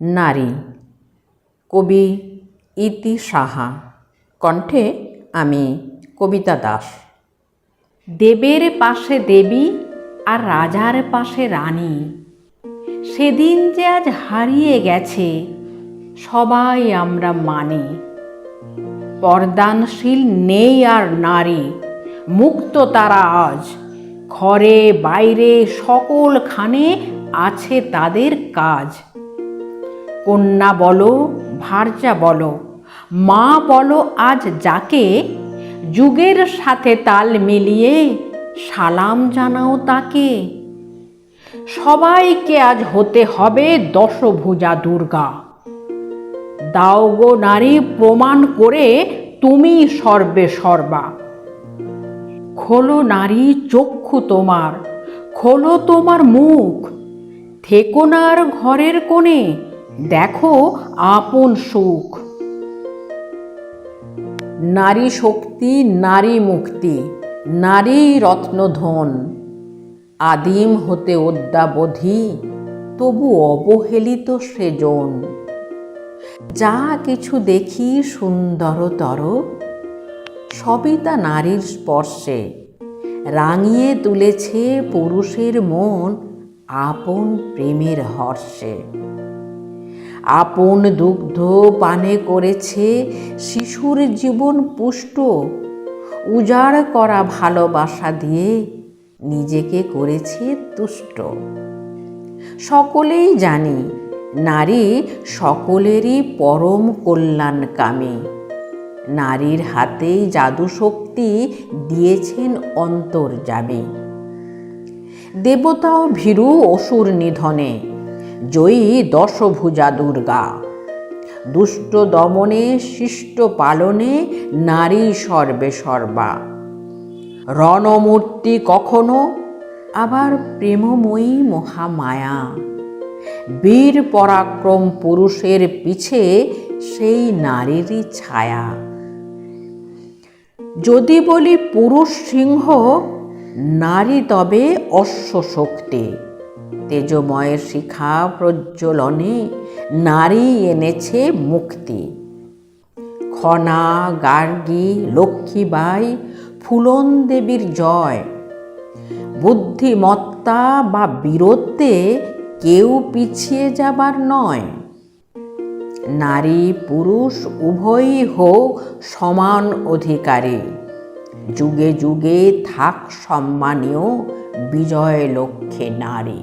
নারী, কবি ইতি সাহা, কণ্ঠে আমি কবিতা দাস। দেবের পাশে দেবী আর রাজার পাশে রানী, সেদিন যে আজ হারিয়ে গেছে সবাই আমরা মানি। পর্দানশীল নেই আর নারী, মুক্ত তারা আজ, ঘরে বাইরে সকলখানে আছে তাদের কাজ। কন্যা বলো, ভার্যা বলো, মা বলো, আজ যাকে যুগের সাথে তাল মিলিয়ে সালাম জানাও তাকে। সবাইকে আজ হতে হবে দশভুজা দুর্গা। দাও গো নারী প্রমাণ করে তুমি সর্বে সর্বা। খোলো নারী চক্ষু তোমার, খোলো তোমার মুখ, থেকো না আর ঘরের কোণে, দেখো আপন সুখ। নারী শক্তি, নারী মুক্তি, নারী রত্নধন, আদিম হতে অদ্যাবধি তবু অবহেলিত সেজন। যা কিছু দেখি সুন্দরতর সবই তা নারীর স্পর্শে রাঙিয়ে তুলেছে পুরুষের মন আপন প্রেমের হর্ষে। আপন দুগ্ধ পানে করেছে শিশুর জীবন পুষ্ট, উজাড় করা ভালোবাসা দিয়ে নিজেকে করেছে তুষ্ট। সকলেই জানি নারী সকলেরই পরম কল্যাণকামী। নারীর হাতেই জাদু শক্তি দিয়েছেন অন্তর্যামী। দেবতাও ভীরু অসুর নিধনে, জয়ী দশভুজা দুর্গা। দুষ্ট দমনে শিষ্ট পালনে নারী সর্বে সর্বা। রণমূর্তি কখনো আবার প্রেমময়ী মহামায়া। বীর পরাক্রম পুরুষের পিছে সেই নারীরই ছায়া। যদি বলি পুরুষ সিংহ, নারী তবে অশ্ব শক্তি। তেজময়ের শিখা প্রজ্বলনে নারী এনেছে মুক্তি। খনা, গার্গী, লক্ষ্মীবাই, ফুলন দেবীর জয়। বুদ্ধিমত্তা বা বীরত্বে কেউ পিছিয়ে যাবার নয়। নারী পুরুষ উভয়ই হোক সমান অধিকারী। যুগে যুগে থাক সম্মানীয় বিজয় লক্ষ্যে নারী।